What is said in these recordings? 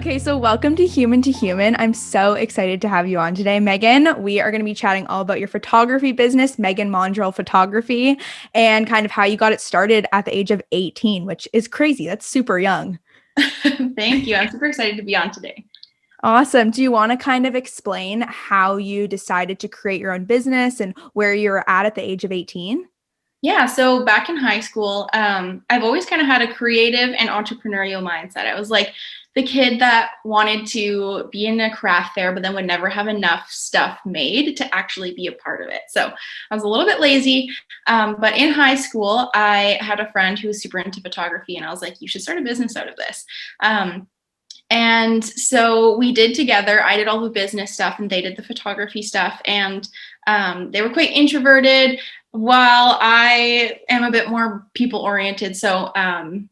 Okay, so welcome to Human to Human. I'm so excited to have you on today, Megan. We are going to be chatting all about your photography business, Megan Maundrell Photography, and kind of how you got it started at the age of 18, which is crazy. That's super young. Thank you. I'm super excited to be on today. Awesome. Do you want to kind of explain how you decided to create your own business and where you were at the age of 18? Yeah, so back in high school, I've always kind of had a creative and entrepreneurial mindset. I was like the kid that wanted to be in a craft fair, but then would never have enough stuff made to actually be a part of it. So I was a little bit lazy. But in high school, I had a friend who was super into photography, and I was like, you should start a business out of this. And so we did together. I did all the business stuff and they did the photography stuff. And they were quite introverted while I am a bit more people oriented. So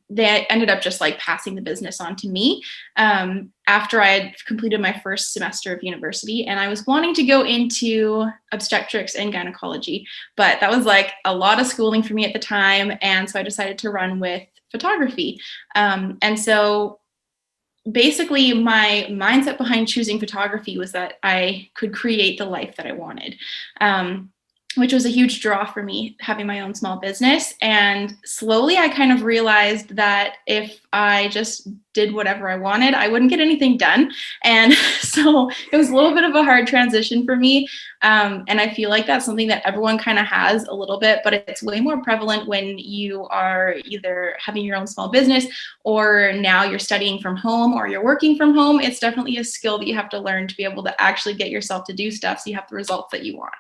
they ended up just like passing the business on to me after I had completed my first semester of university. And I was wanting to go into obstetrics and gynecology, but that was like a lot of schooling for me at the time. And so I decided to run with photography. And so basically my mindset behind choosing photography was that I could create the life that I wanted, which was a huge draw for me, having my own small business. And slowly I kind of realized that if I just did whatever I wanted, I wouldn't get anything done. And so it was a little bit of a hard transition for me. And I feel like that's something that everyone kind of has a little bit, but it's way more prevalent when you are either having your own small business or now you're studying from home or you're working from home. It's definitely a skill that you have to learn to be able to actually get yourself to do stuff so you have the results that you want.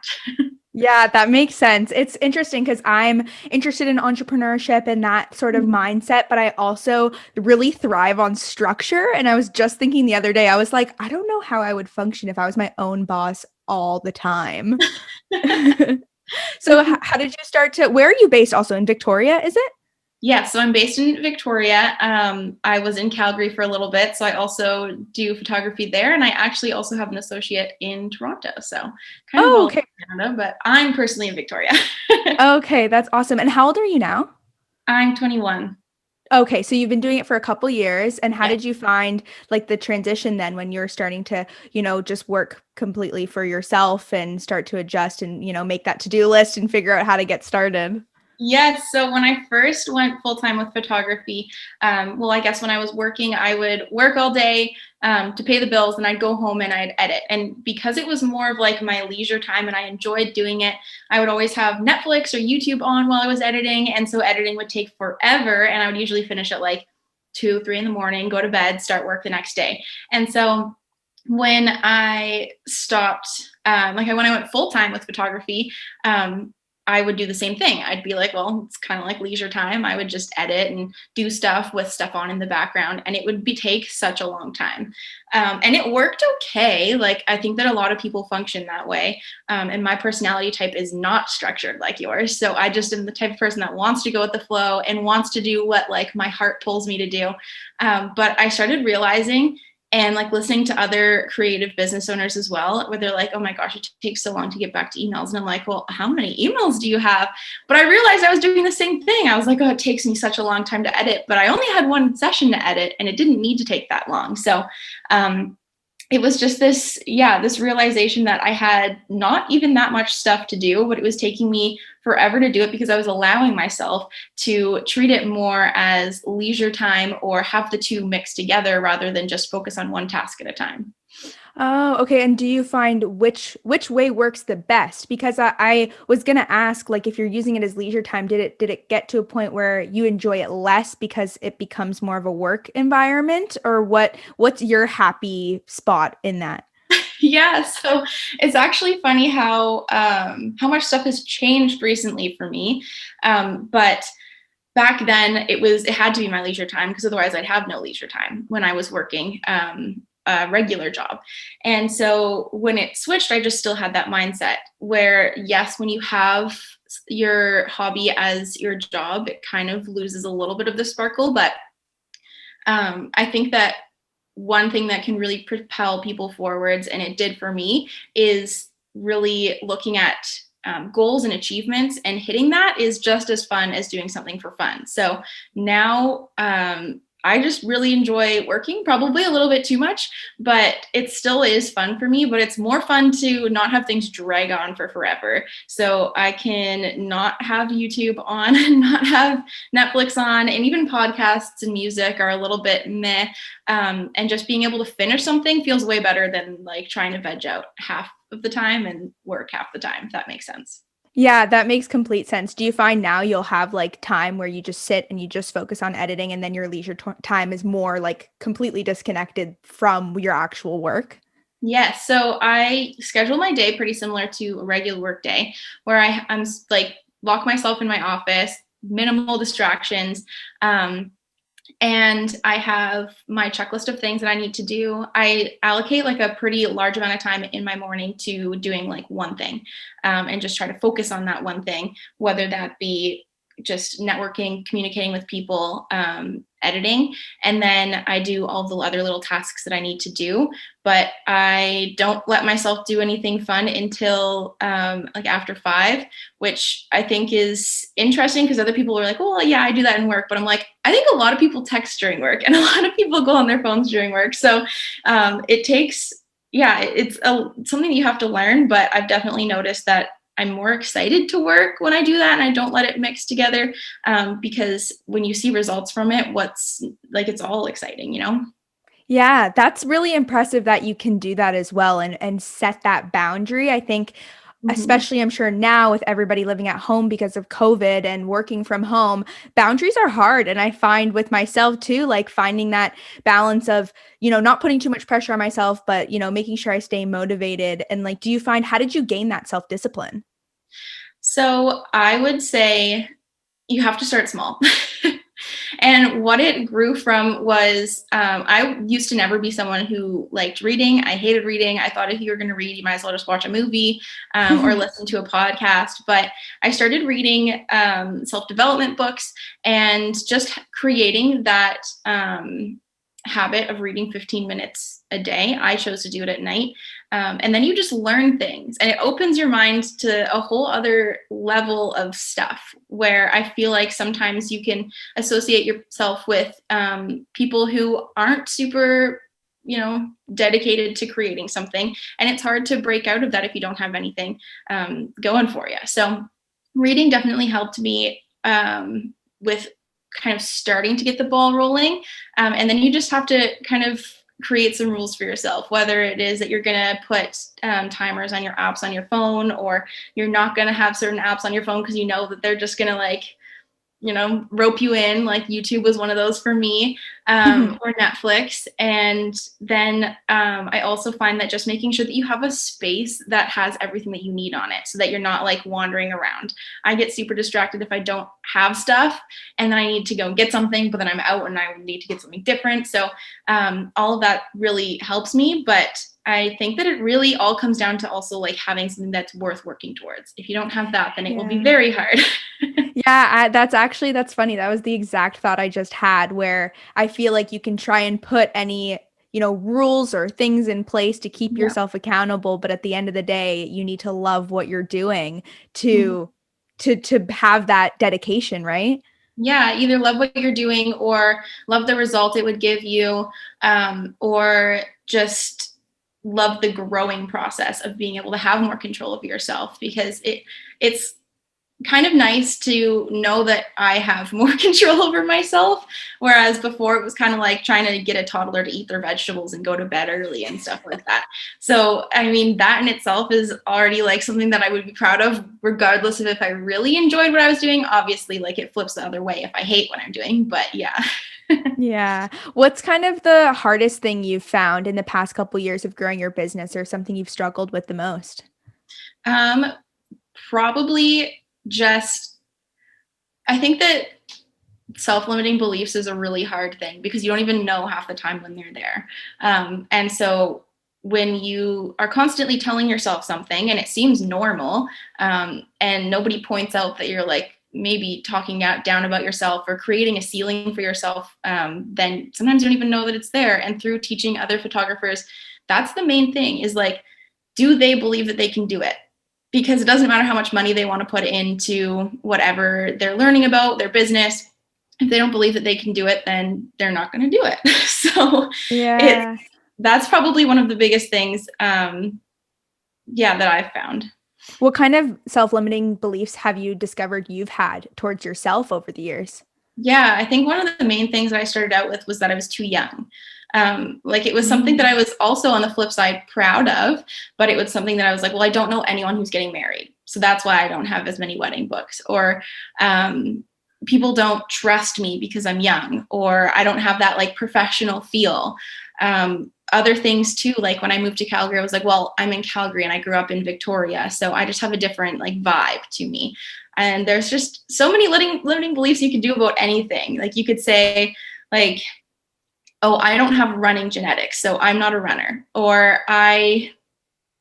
Yeah, that makes sense. It's interesting because I'm interested in entrepreneurship and that sort of mindset, but I also really thrive on structure. And I was just thinking the other day, I was like, I don't know how I would function if I was my own boss all the time. So, how did you start where are you based also in Victoria, is it? Yeah, so I'm based in Victoria. I was in Calgary for a little bit, so I also do photography there, and I actually also have an associate in Toronto. So kind of Oh, all okay. over Canada, but I'm personally in Victoria. Okay, that's awesome. And how old are you now? I'm 21. Okay, so you've been doing it for a couple years, and how Yeah. did you find like the transition then when you're starting to, just work completely for yourself and start to adjust and, make that to-do list and figure out how to get started? Yes. So when I first went full time with photography, well, I guess when I was working, I would work all day to pay the bills, and I'd go home and I'd edit. And because it was more of like my leisure time and I enjoyed doing it, I would always have Netflix or YouTube on while I was editing. And so editing would take forever. And I would usually finish at like 2, 3 in the morning, go to bed, start work the next day. And so when I stopped, when I went full time with photography, I would do the same thing. I'd be like, well, it's kind of like leisure time. I would just edit and do stuff with stuff on in the background, and it would take such a long time. And it worked okay. Like, I think that a lot of people function that way. And my personality type is not structured like yours. So I just am the type of person that wants to go with the flow and wants to do what like my heart pulls me to do. But I started realizing and like listening to other creative business owners as well, where they're like, oh my gosh, it takes so long to get back to emails. And I'm like, well, how many emails do you have? But I realized I was doing the same thing. I was like, oh, it takes me such a long time to edit, but I only had one session to edit and it didn't need to take that long. So it was just this realization that I had not even that much stuff to do, but it was taking me forever to do it because I was allowing myself to treat it more as leisure time or have the two mixed together rather than just focus on one task at a time. Oh, okay. And do you find which way works the best? Because I was gonna ask, like, if you're using it as leisure time, did it get to a point where you enjoy it less because it becomes more of a work environment, or what's your happy spot in that? Yeah, so it's actually funny how much stuff has changed recently for me. But back then it had to be my leisure time because otherwise I'd have no leisure time when I was working a regular job. And so when it switched, I just still had that mindset where, yes, when you have your hobby as your job, it kind of loses a little bit of the sparkle. But I think that one thing that can really propel people forwards, and it did for me, is really looking at goals and achievements, and hitting that is just as fun as doing something for fun. So now I just really enjoy working, probably a little bit too much, but it still is fun for me. But it's more fun to not have things drag on for forever. So I can not have YouTube on, not have Netflix on, and even podcasts and music are a little bit meh. And just being able to finish something feels way better than like trying to veg out half of the time and work half the time, if that makes sense. Yeah, that makes complete sense. Do you find now you'll have like time where you just sit and you just focus on editing and then your leisure time is more like completely disconnected from your actual work? Yes. So I schedule my day pretty similar to a regular work day where I'm like lock myself in my office, minimal distractions. And I have my checklist of things that I need to do. I allocate like a pretty large amount of time in my morning to doing like one thing, and just try to focus on that one thing, whether that be just networking, communicating with people, editing, and then I do all the other little tasks that I need to do. But I don't let myself do anything fun until like after 5, which I think is interesting because other people are like, well, yeah, I do that in work. But I'm like, I think a lot of people text during work and a lot of people go on their phones during work. So it takes, yeah, something that you have to learn. But I've definitely noticed that I'm more excited to work when I do that and I don't let it mix together, because when you see results from it, what's like, it's all exciting, you know? Yeah, that's really impressive that you can do that as well and set that boundary. I think Mhm. especially I'm sure now with everybody living at home because of COVID and working from home, boundaries are hard. And I find with myself too, like finding that balance of, not putting too much pressure on myself, but, making sure I stay motivated. And like, do you find, how did you gain that self-discipline? So I would say you have to start small. And what it grew from was I used to never be someone who liked reading. I hated reading. I thought if you were going to read, you might as well just watch a movie, or listen to a podcast. But I started reading self development books and just creating that habit of reading 15 minutes a day. I chose to do it at night. And then you just learn things and it opens your mind to a whole other level of stuff where I feel like sometimes you can associate yourself with people who aren't super, dedicated to creating something. And it's hard to break out of that if you don't have anything going for you. So reading definitely helped me with kind of starting to get the ball rolling. And then you just have to kind of create some rules for yourself, whether it is that you're going to put timers on your apps on your phone, or you're not going to have certain apps on your phone because you know that they're just going to like, rope you in. Like YouTube was one of those for me, or Netflix. And then I also find that just making sure that you have a space that has everything that you need on it so that you're not like wandering around. I get super distracted if I don't have stuff and then I need to go get something, but then I'm out and I need to get something different. So all of that really helps me. But I think that it really all comes down to also like having something that's worth working towards. If you don't have that, then it will be Yeah. very hard. Yeah, that's funny. That was the exact thought I just had where I feel like you can try and put any, rules or things in place to keep Yeah. yourself accountable, but at the end of the day, you need to love what you're doing Mhm. to have that dedication, right? Yeah, either love what you're doing or love the result it would give you, or just love the growing process of being able to have more control of yourself because it's kind of nice to know that I have more control over myself. Whereas before it was kind of like trying to get a toddler to eat their vegetables and go to bed early and stuff like that. So, I mean, that in itself is already like something that I would be proud of, regardless of if I really enjoyed what I was doing. Obviously, like it flips the other way if I hate what I'm doing, but yeah. Yeah. What's kind of the hardest thing you've found in the past couple years of growing your business or something you've struggled with the most? Um, Probably just, I think that self-limiting beliefs is a really hard thing because you don't even know half the time when they're there. And so when you are constantly telling yourself something and it seems normal, and nobody points out that you're like maybe talking out down about yourself or creating a ceiling for yourself, then sometimes you don't even know that it's there. And through teaching other photographers, that's the main thing is like, do they believe that they can do it? Because it doesn't matter how much money they want to put into whatever they're learning about, their business. if they don't believe that they can do it, then they're not going to do it. So it's Yeah. that's probably one of the biggest things, yeah, that I've found. What kind of self-limiting beliefs have you discovered you've had towards yourself over the years? Yeah, I think one of the main things that I started out with was that I was too young. Like it was something that Mm. I was also on the flip side proud of, but it was something that I was like, well, I don't know anyone who's getting married. So that's why I don't have as many wedding books. Or people don't trust me because I'm young, or I don't have that like professional feel. Other things too, like when I moved to Calgary, I was like, well, I'm in Calgary and I grew up in Victoria. So I just have a different like vibe to me. And there's just so many limiting beliefs you can do about anything. Like you could say, like, oh, I don't have running genetics, so I'm not a runner. Or I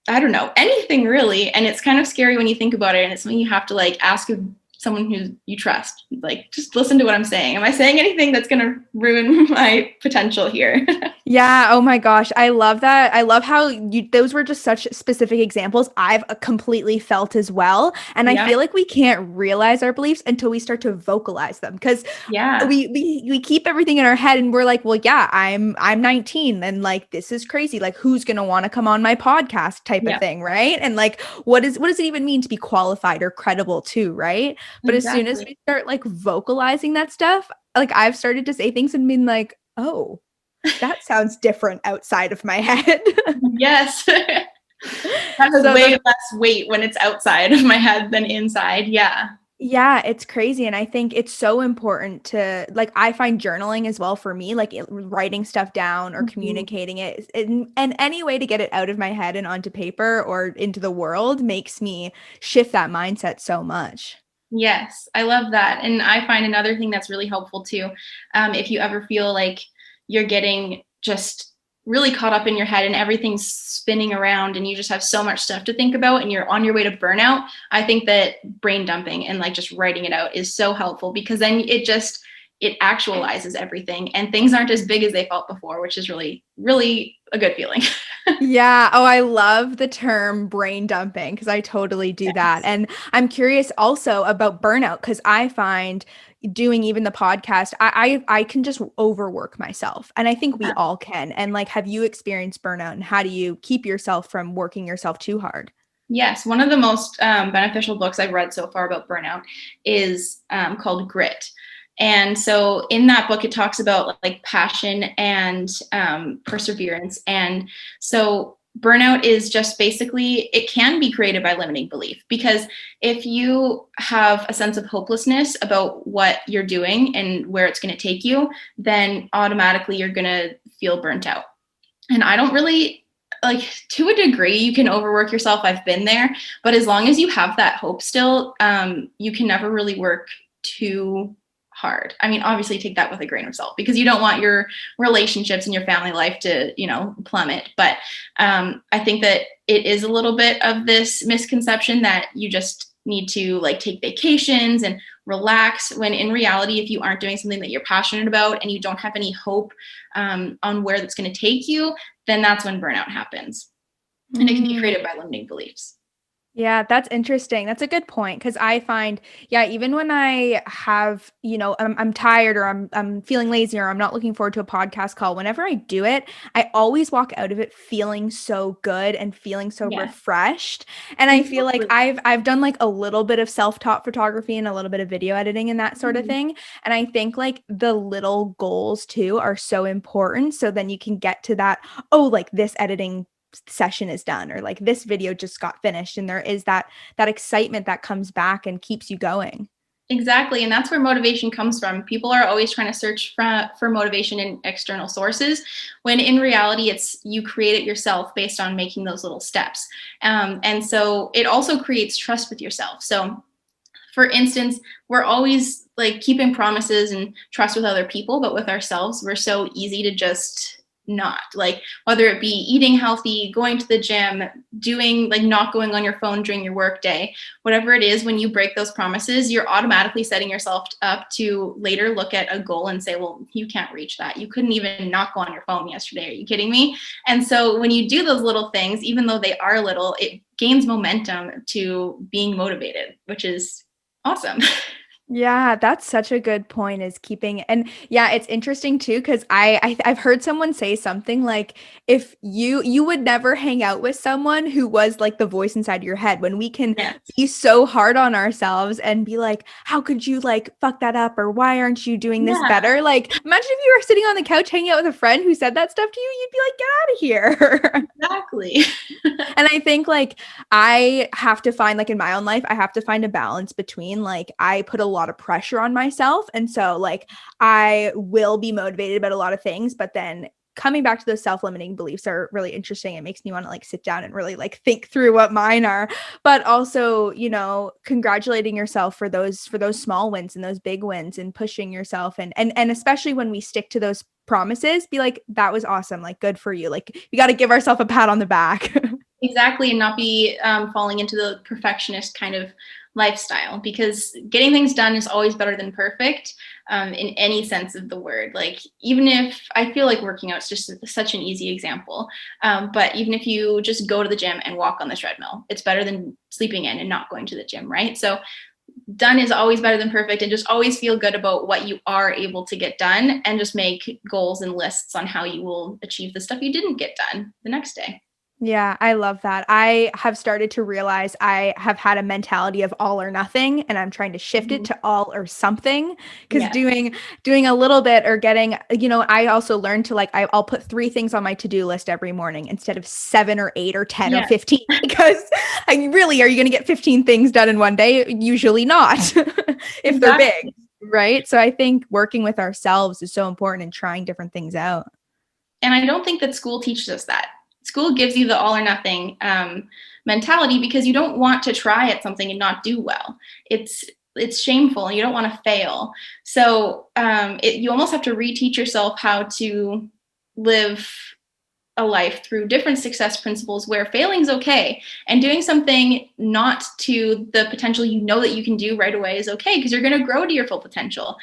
don't know, anything really. And it's kind of scary when you think about it. And it's something you have to like ask someone who you trust. Like, just listen to what I'm saying. Am I saying anything that's going to ruin my potential here? Yeah, oh my gosh. I love that. I love how those were just such specific examples I've completely felt as well. And I Yeah. feel like we can't realize our beliefs until we start to vocalize them because Yeah. we keep everything in our head and we're like, well, yeah, I'm 19 and like this is crazy. Like who's gonna want to come on my podcast type of Yeah. thing, right? And like what does it even mean to be qualified or credible too, right? But as soon as Exactly. we start like vocalizing that stuff, like I've started to say things and been like, oh, that sounds different outside of my head. Yes. That has So way that's less weight when it's outside of my head than inside. Yeah. yeah, it's crazy. And I think it's so important to like, I find journaling as well for me, like writing stuff down or Mhm. communicating it and any way to get it out of my head and onto paper or into the world makes me shift that mindset so much. Yes, I love that. And I find another thing that's really helpful too, if you ever feel like you're getting just really caught up in your head and everything's spinning around and you just have so much stuff to think about and you're on your way to burnout, I think that brain dumping and like just writing it out is so helpful because then it actualizes everything and things aren't as big as they felt before, which is really, really a good feeling. Yeah. Oh, I love the term brain dumping because I totally do that. Yes. And I'm curious also about burnout because I find doing even the podcast, I can just overwork myself. And I think we all can. And like, have you experienced burnout and how do you keep yourself from working yourself too hard? Yes, one of the most beneficial books I've read so far about burnout is called Grit. And so in that book, it talks about like passion and perseverance. And so burnout is just basically, it can be created by limiting belief because if you have a sense of hopelessness about what you're doing and where it's going to take you, then automatically you're going to feel burnt out. And I don't really like to a degree you can overwork yourself. I've been there, but as long as you have that hope still, you can never really work too hard. I mean, obviously take that with a grain of salt because you don't want your relationships and your family life to, plummet. But I think that it is a little bit of this misconception that you just need to like take vacations and relax when in reality, if you aren't doing something that you're passionate about and you don't have any hope on where that's going to take you, then that's when burnout happens. And it can be Mm. created by limiting beliefs. Yeah, that's interesting. That's a good point because I find, yeah, even when I have, I'm tired or I'm feeling lazy or I'm not looking forward to a podcast call, whenever I do it, I always walk out of it feeling so good and feeling so Yeah, refreshed. And I feel like exactly. I've done like a little bit of self-taught photography and a little bit of video editing and that sort of Mhm. thing. And I think like the little goals too are so important. So then you can get to that, oh, like this editing session is done or like this video just got finished and there is that excitement that comes back and keeps you going. Exactly. And that's where motivation comes from. People are always trying to search for motivation in external sources, when in reality, it's you create it yourself based on making those little steps. And so it also creates trust with yourself. So for instance, we're always like keeping promises and trust with other people, but with ourselves, we're so easy to just not like whether it be eating healthy, going to the gym, doing like not going on your phone during your work day, whatever it is, when you break those promises, you're automatically setting yourself up to later look at a goal and say, well, you can't reach that. You couldn't even not go on your phone yesterday. Are you kidding me? And so when you do those little things, even though they are little, it gains momentum to being motivated, which is awesome. Yeah, that's such a good point is keeping and yeah, it's interesting too because I've heard someone say something like if you would never hang out with someone who was like the voice inside your head when we can Yes. be so hard on ourselves and be like, how could you like fuck that up or why aren't you doing this Yeah, better? Like imagine if you were sitting on the couch hanging out with a friend who said that stuff to you, you'd be like, get out of here. exactly. And I think like I have to find like in my own life, I have to find a balance between like I put a lot of pressure on myself. And so like I will be motivated about a lot of things, but then coming back to those self-limiting beliefs are really interesting. It makes me want to like sit down and really like think through what mine are. But also, you know, congratulating yourself for those small wins and those big wins and pushing yourself and especially when we stick to those promises, be like, that was awesome. Like good for you. Like we got to give ourselves a pat on the back. Exactly, and not be falling into the perfectionist kind of lifestyle, because getting things done is always better than perfect, in any sense of the word. Like, even if I feel like working out is just such an easy example, but even if you just go to the gym and walk on the treadmill, it's better than sleeping in and not going to the gym, right? So done is always better than perfect, and just always feel good about what you are able to get done, and just make goals and lists on how you will achieve the stuff you didn't get done the next day. Yeah, I love that. I have started to realize I have had a mentality of all or nothing and I'm trying to shift it Mhm. to all or something because Yes. doing a little bit or getting, you know, I also learned to like I'll put 3 things on my to-do list every morning instead of 7 or 8 or 10 or Yes. 15 because I mean, really are you going to get 15 things done in one day? Usually not if they're big, Exactly. right? So I think working with ourselves is so important and trying different things out. And I don't think that school teaches us that. School gives you the all or nothing mentality, because you don't want to try at something and not do well. It's shameful, and you don't want to fail. So you almost have to reteach yourself how to live a life through different success principles, where failing is okay, and doing something not to the potential you know that you can do right away is okay, because you're going to grow to your full potential.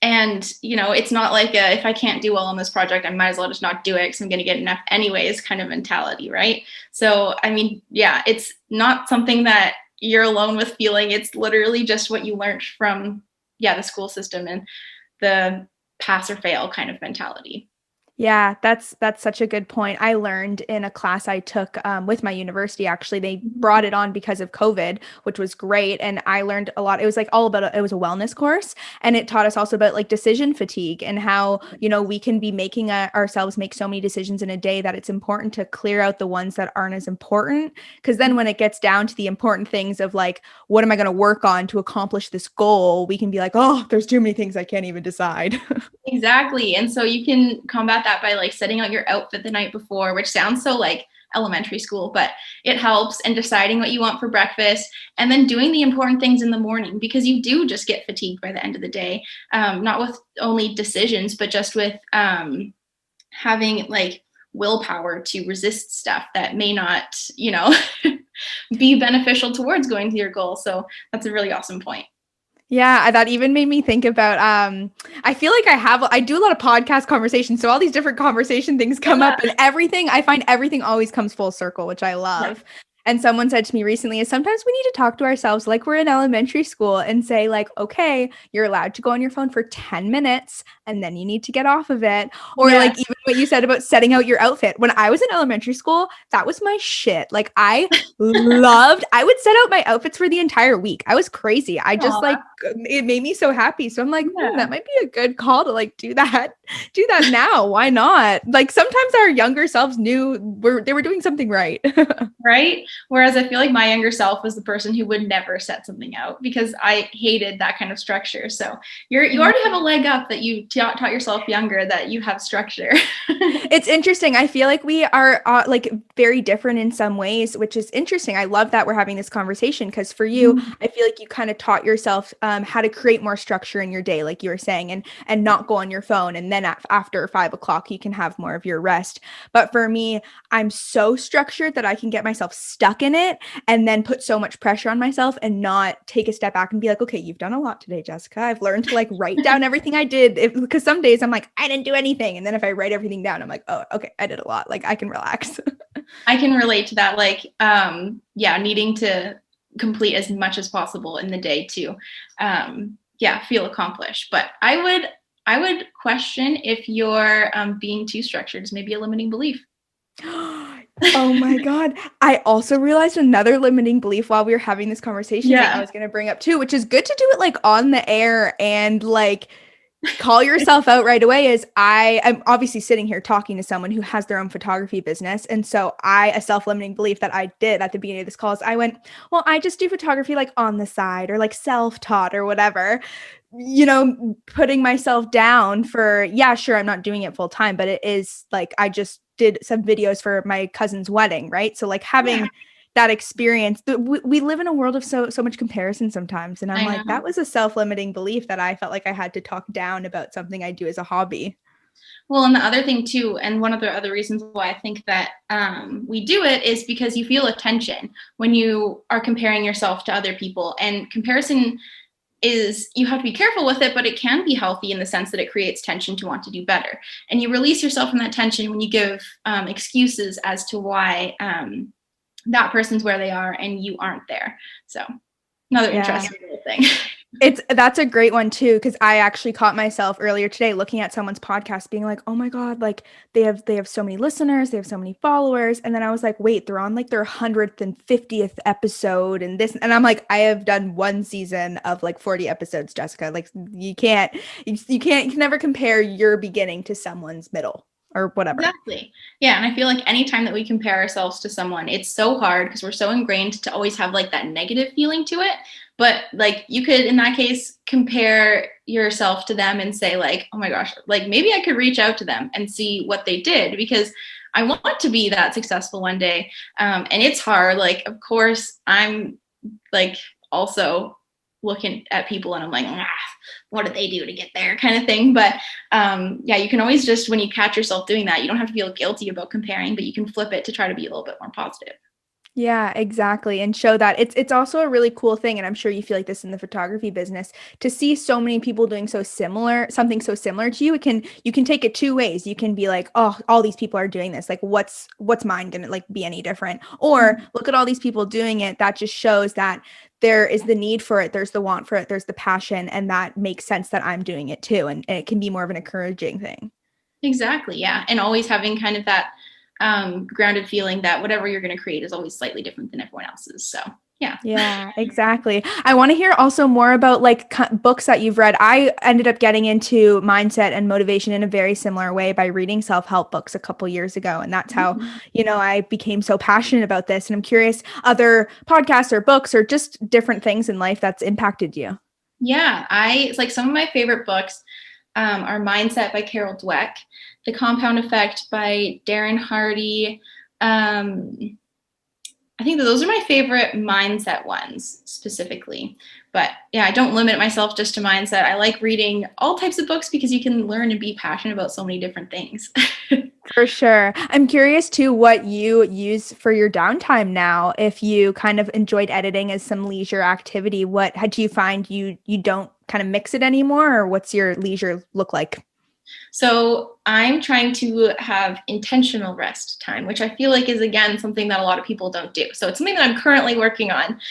And it's not like if I can't do well on this project, I might as well just not do it because I'm going to get an F anyways kind of mentality, right? So I mean, yeah, it's not something that you're alone with feeling. It's literally just what you learned from, yeah, the school system and the pass or fail kind of mentality. Yeah, that's such a good point. I learned in a class I took with my university. Actually, they brought it on because of COVID, which was great, and I learned a lot. It was like all about it was a wellness course, and it taught us also about like decision fatigue and how we can be making ourselves make so many decisions in a day that it's important to clear out the ones that aren't as important. Because then when it gets down to the important things of like what am I going to work on to accomplish this goal, we can be like, oh, there's too many things I can't even decide. Exactly. And so you can combat that by like setting out your outfit the night before, which sounds so like elementary school, but it helps, and deciding what you want for breakfast, and then doing the important things in the morning, because you do just get fatigued by the end of the day. Not with only decisions, but just with having like willpower to resist stuff that may not, be beneficial towards going to your goal. So that's a really awesome point. Yeah, that even made me think about I feel like I do a lot of podcast conversations, so all these different conversation things come up and everything I find everything always comes full circle, which I Yeah. love. And someone said to me recently is sometimes we need to talk to ourselves like we're in elementary school and say like, okay, you're allowed to go on your phone for 10 minutes and then you need to get off of it. Or like Yes. even what you said about setting out your outfit. When I was in elementary school, that was my shit. Like I would set out my outfits for the entire week. I was crazy. I just Aw, like it made me so happy. So I'm like, yeah. that might be a good call to like do that now. Why not? Like sometimes our younger selves knew they were doing something right. Right? Whereas I feel like my younger self was the person who would never set something out, because I hated that kind of structure. So you already have a leg up that you taught yourself younger that you have structure. It's interesting. I feel like we are like very different in some ways, which is interesting. I love that we're having this conversation because for you, I feel like you kind of taught yourself how to create more structure in your day, like you were saying, and not go on your phone. And then after 5 o'clock, you can have more of your rest. But for me, I'm so structured that I can get myself stuck in it and then put so much pressure on myself and not take a step back and be like, okay, you've done a lot today, Jessica. I've learned to like write down everything I did because some days I'm like, I didn't do anything. And then if I write everything down, I'm like, oh, okay, I did a lot. Like I can relax. I can relate to that. Like, yeah, needing to complete as much as possible in the day to feel accomplished. But I would question if you're being too structured is maybe a limiting belief. Oh my God. I also realized another limiting belief while we were having this conversation that I Yeah. was going to bring up too, which is good to do it like on the air and like call yourself out right away is I'm obviously sitting here talking to someone who has their own photography business. And so a self-limiting belief that I did at the beginning of this call is I went, well, I just do photography like on the side or like self-taught or whatever, putting myself down for, yeah, sure, I'm not doing it full time, but it is like, I just did some videos for my cousin's wedding, right? So like Yeah, having that experience. We live in a world of so much comparison sometimes, and I'm I like, that know. was a self-limiting belief that I felt like I had to talk down about something I do as a hobby. Well, and the other thing too, and one of the other reasons why I think that we do it is because you feel attention when you are comparing yourself to other people. And comparison is, you have to be careful with it, but it can be healthy in the sense that it creates tension to want to do better. And you release yourself from that tension when you give excuses as to why that person's where they are and you aren't there. So another Yeah. interesting little thing. That's a great one too, because I actually caught myself earlier today looking at someone's podcast being like, oh my God, like they have so many listeners, they have so many followers. And then I was like, wait, they're on like their 150th episode and this, and I'm like, I have done one season of like 40 episodes, Jessica. Like you can never compare your beginning to someone's middle or whatever. Exactly. Yeah. And I feel like anytime that we compare ourselves to someone, it's so hard because we're so ingrained to always have like that negative feeling to it. But like you could, in that case, compare yourself to them and say, like, oh my gosh, like maybe I could reach out to them and see what they did because I want to be that successful one day. And it's hard. Like, of course, I'm like also looking at people and I'm like, what did they do to get there kind of thing. But you can always just, when you catch yourself doing that, you don't have to feel guilty about comparing, but you can flip it to try to be a little bit more positive. Yeah, exactly. And show that it's also a really cool thing, and I'm sure you feel like this in the photography business, to see so many people doing something so similar to you. You can take it two ways. You can be like, oh, all these people are doing this. Like what's mine gonna like be any different? Or look at all these people doing it. That just shows that there is the need for it, there's the want for it, there's the passion, and that makes sense that I'm doing it too. And it can be more of an encouraging thing. Exactly. Yeah. And always having kind of that grounded feeling that whatever you're going to create is always slightly different than everyone else's. So, yeah. Yeah, exactly. I want to hear also more about like books that you've read. I ended up getting into mindset and motivation in a very similar way by reading self-help books a couple years ago. And that's how, I became so passionate about this. And I'm curious, other podcasts or books or just different things in life that's impacted you. Yeah. It's like some of my favorite books are Mindset by Carol Dweck, The Compound Effect by Darren Hardy. I think that those are my favorite mindset ones specifically. But yeah, I don't limit myself just to mindset. I like reading all types of books because you can learn and be passionate about so many different things. For sure. I'm curious too what you use for your downtime now. If you kind of enjoyed editing as some leisure activity, what had you find you don't kind of mix it anymore, or what's your leisure look like? So I'm trying to have intentional rest time, which I feel like is, again, something that a lot of people don't do. So it's something that I'm currently working on,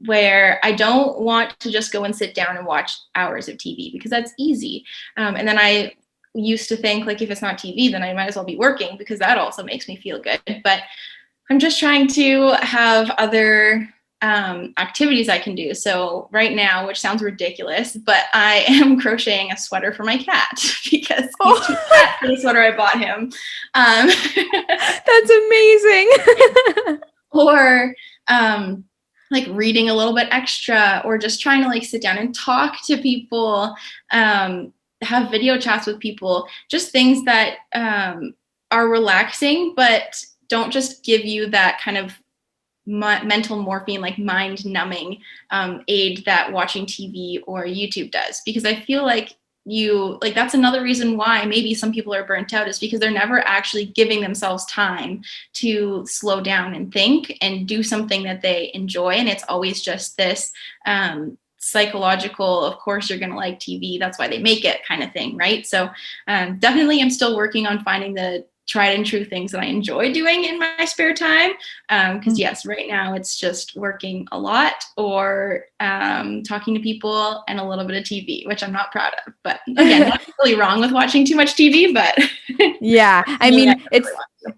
where I don't want to just go and sit down and watch hours of TV because that's easy. And then I used to think like, if it's not TV, then I might as well be working because that also makes me feel good. But I'm just trying to have other activities I can do. So right now, which sounds ridiculous, but I am crocheting a sweater for my cat because he's too Oh, fat for the sweater I bought him. Um, that's amazing. or like reading a little bit extra, or just trying to like sit down and talk to people, have video chats with people, just things that are relaxing, but don't just give you that kind of mental morphine, like mind numbing aid that watching TV or YouTube does. Because I feel like that's another reason why maybe some people are burnt out, is because they're never actually giving themselves time to slow down and think and do something that they enjoy. And it's always just this psychological, of course you're going to like TV, that's why they make it kind of thing, right? So definitely I'm still working on finding the tried and true things that I enjoy doing in my spare time. Because yes, right now it's just working a lot or talking to people and a little bit of TV, which I'm not proud of. But again, not really wrong with watching too much TV, but Yeah, I I mean, really want to.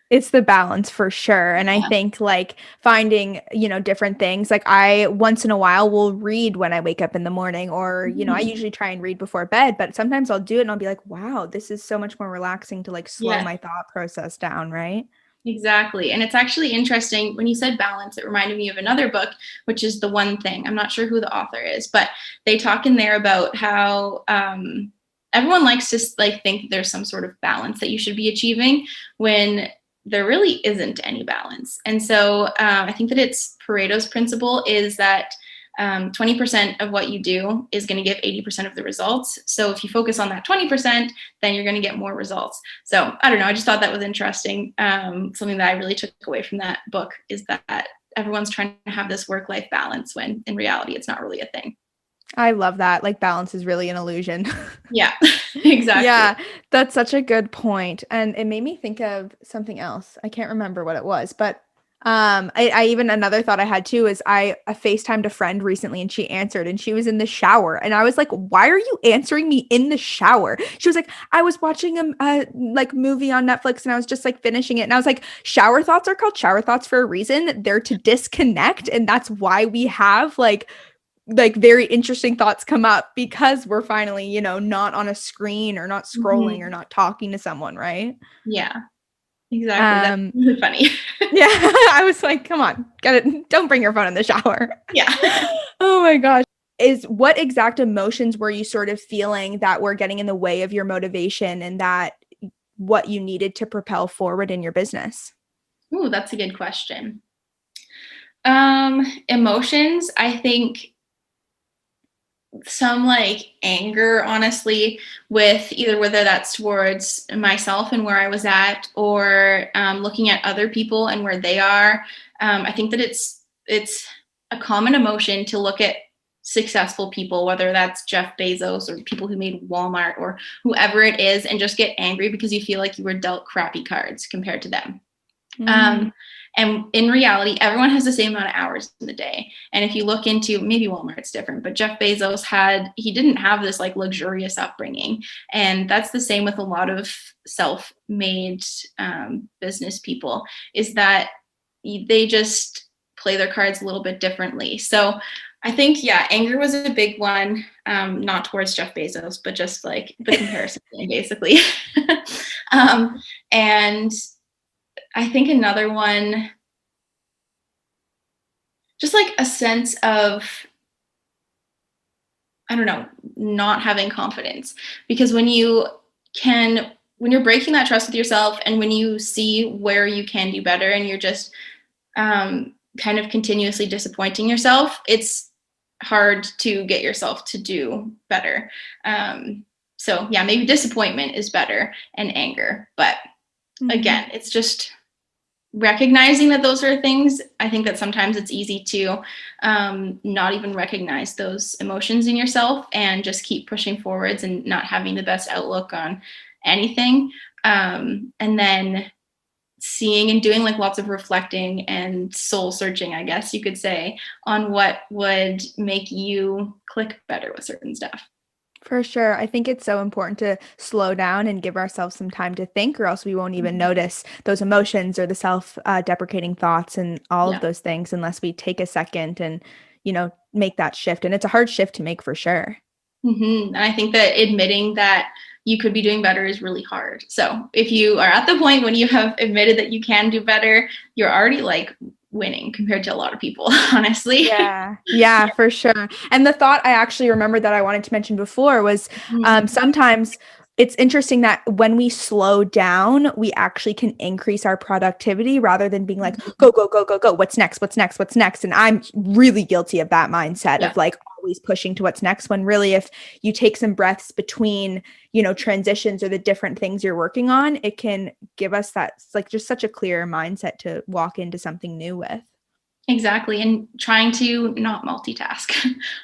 it's the balance for sure. And I Yeah. think like finding, different things. Like I once in a while will read when I wake up in the morning or, I Mhm. usually try and read before bed, but sometimes I'll do it and I'll be like, wow, this is so much more relaxing to like slow Yes. my thought process down, right? Exactly. And it's actually interesting when you said balance, it reminded me of another book, which is The One Thing. I'm not sure who the author is, but they talk in there about how everyone likes to like think there's some sort of balance that you should be achieving when there really isn't any balance. And so I think that it's Pareto's principle is that 20% of what you do is going to give 80% of the results. So if you focus on that 20%, then you're going to get more results. So I don't know. I just thought that was interesting. Something that I really took away from that book is that everyone's trying to have this work-life balance when in reality, it's not really a thing. I love that. Like balance is really an illusion. Yeah, exactly. Yeah, that's such a good point. And it made me think of something else. I can't remember what it was, but I even another thought I had too is I FaceTimed a friend recently and she answered and she was in the shower and I was like, "Why are you answering me in the shower?" She was like, "I was watching a like movie on Netflix and I was just like finishing it." And I was like, "Shower thoughts are called shower thoughts for a reason. They're to disconnect and that's why we have like very interesting thoughts come up because we're finally, not on a screen or not scrolling or Mm-hmm. not talking to someone, right? Yeah, exactly. That's Um, really funny. yeah, I was like, come on, get it. Don't bring your phone in the shower. Yeah. Oh my gosh. Is what exact emotions were you sort of feeling that were getting in the way of your motivation and that what you needed to propel forward in your business? Ooh, that's a good question. Emotions, I think some like anger, honestly, with either whether that's towards myself and where I was at, or looking at other people and where they are. I think that it's a common emotion to look at successful people, whether that's Jeff Bezos or people who made Walmart or whoever it is, and just get angry because you feel like you were dealt crappy cards compared to them. Mm, Um, and in reality, everyone has the same amount of hours in the day. And if you look into maybe Walmart's different, but Jeff Bezos he didn't have this like luxurious upbringing. And that's the same with a lot of self made business people, is that they just play their cards a little bit differently. So I think, yeah, anger was a big one, not towards Jeff Bezos, but just like the comparison thing, basically. um, and I think another one, just like a sense of, I don't know, not having confidence. Because when you're breaking that trust with yourself and when you see where you can do better and you're just kind of continuously disappointing yourself, it's hard to get yourself to do better. So, yeah, maybe disappointment is better and anger. But mhm. again, it's just recognizing that those are things. I think that sometimes it's easy to not even recognize those emotions in yourself and just keep pushing forwards and not having the best outlook on anything. And then seeing and doing like lots of reflecting and soul searching, I guess you could say, on what would make you click better with certain stuff. For sure. I think it's so important to slow down and give ourselves some time to think, or else we won't even Mhm. notice those emotions or the self deprecating thoughts and all of Yeah. those things unless we take a second and, make that shift. And it's a hard shift to make for sure. And I think that admitting that you could be doing better is really hard. So if you are at the point when you have admitted that you can do better, you're already like winning compared to a lot of people, honestly. Yeah, yeah, for sure. And the thought I actually remembered that I wanted to mention before was Mhm. sometimes it's interesting that when we slow down, we actually can increase our productivity rather than being like, go, go, go, go, go. What's next? What's next? What's next? And I'm really guilty of that mindset Yeah. of like always pushing to what's next when really if you take some breaths between, transitions or the different things you're working on, it can give us that like just such a clear mindset to walk into something new with. Exactly. And trying to not multitask,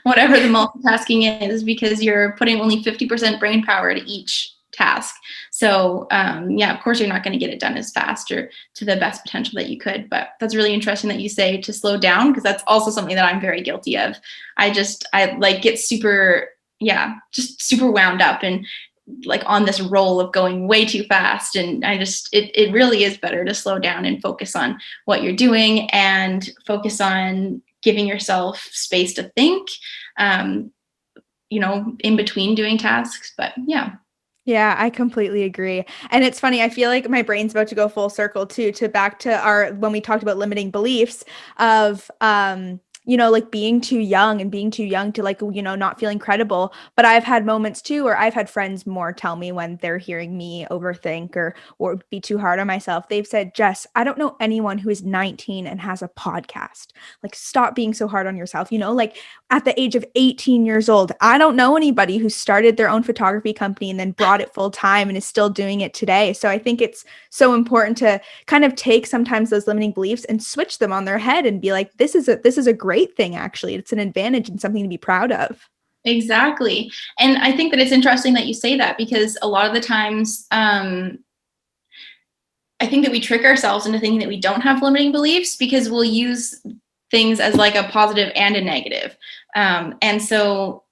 whatever the multitasking is, because you're putting only 50% brain power to each task. So yeah, of course you're not going to get it done as fast or to the best potential that you could. But that's really interesting that you say to slow down, because that's also something that I'm very guilty of. I like get super, yeah, just super wound up and like on this roll of going way too fast. And it really is better to slow down and focus on what you're doing and focus on giving yourself space to think, in between doing tasks. But yeah. Yeah, I completely agree. And it's funny, I feel like my brain's about to go full circle too, to back to our when we talked about limiting beliefs of like being too young and being too young to like, not feeling credible. But I've had moments too where I've had friends more tell me when they're hearing me overthink or be too hard on myself. They've said, Jess, I don't know anyone who is 19 and has a podcast. Like, stop being so hard on yourself. Like at the age of 18 years old, I don't know anybody who started their own photography company and then brought it full time and is still doing it today. So I think it's so important to kind of take sometimes those limiting beliefs and switch them on their head and be like, this is a great thing. Actually, it's an advantage and something to be proud of. Exactly. And I think that it's interesting that you say that, because a lot of the times, I think that we trick ourselves into thinking that we don't have limiting beliefs because we'll use things as like a positive and a negative. And so,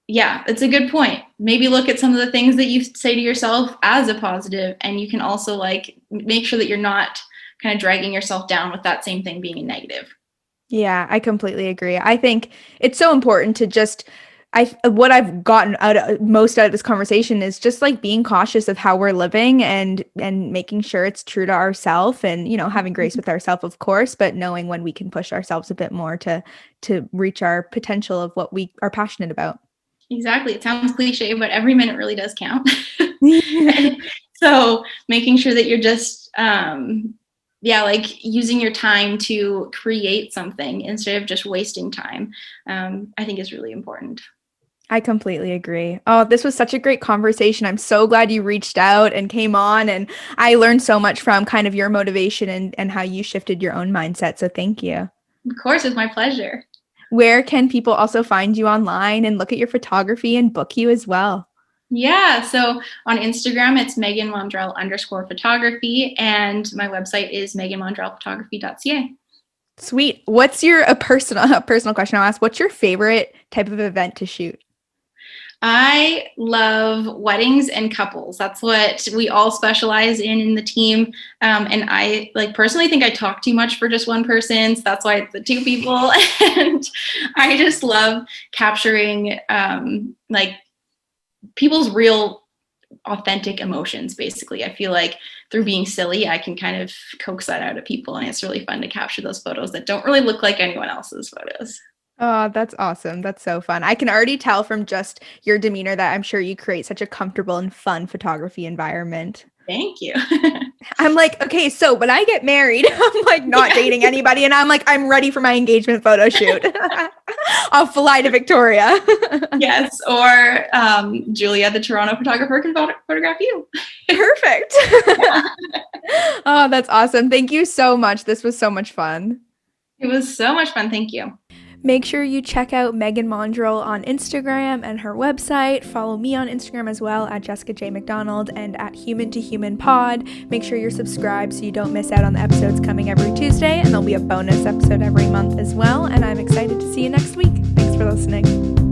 yeah, it's a good point. Maybe look at some of the things that you say to yourself as a positive, and you can also like make sure that you're not kind of dragging yourself down with that same thing being a negative. Yeah, I completely agree. I think it's so important to just what I've gotten most out of this conversation is just like being cautious of how we're living and making sure it's true to ourselves and having grace with ourselves, of course, but knowing when we can push ourselves a bit more to reach our potential of what we are passionate about. Exactly. It sounds cliche, but every minute really does count. So making sure that you're just like using your time to create something instead of just wasting time, I think is really important. I completely agree. Oh, this was such a great conversation. I'm so glad you reached out and came on, and I learned so much from kind of your motivation and how you shifted your own mindset. So thank you. Of course, it's my pleasure. Where can people also find you online and look at your photography and book you as well? Yeah, so on Instagram, it's Megan Maundrell _photography, and my website is meganmaundrellphotography.ca. Sweet. What's your a personal question I'll ask? What's your favorite type of event to shoot? I love weddings and couples. That's what we all specialize in the team. And I like personally think I talk too much for just one person. So that's why it's the two people. And I just love capturing like people's real authentic emotions. Basically, I feel like through being silly, I can kind of coax that out of people. And it's really fun to capture those photos that don't really look like anyone else's photos. Oh, that's awesome. That's so fun. I can already tell from just your demeanor that I'm sure you create such a comfortable and fun photography environment. Thank you. I'm like, okay, so when I get married, I'm like not dating anybody, and I'm like, I'm ready for my engagement photo shoot. I'll fly to Victoria. Yes, or Julia, the Toronto photographer, can photograph you. Perfect. Oh, that's awesome. Thank you so much. This was so much fun. It was so much fun. Thank you. Make sure you check out Megan Maundrell on Instagram and her website. Follow me on Instagram as well at Jessica J. McDonald and at Human to Human Pod. Make sure you're subscribed so you don't miss out on the episodes coming every Tuesday, and there'll be a bonus episode every month as well. And I'm excited to see you next week. Thanks for listening.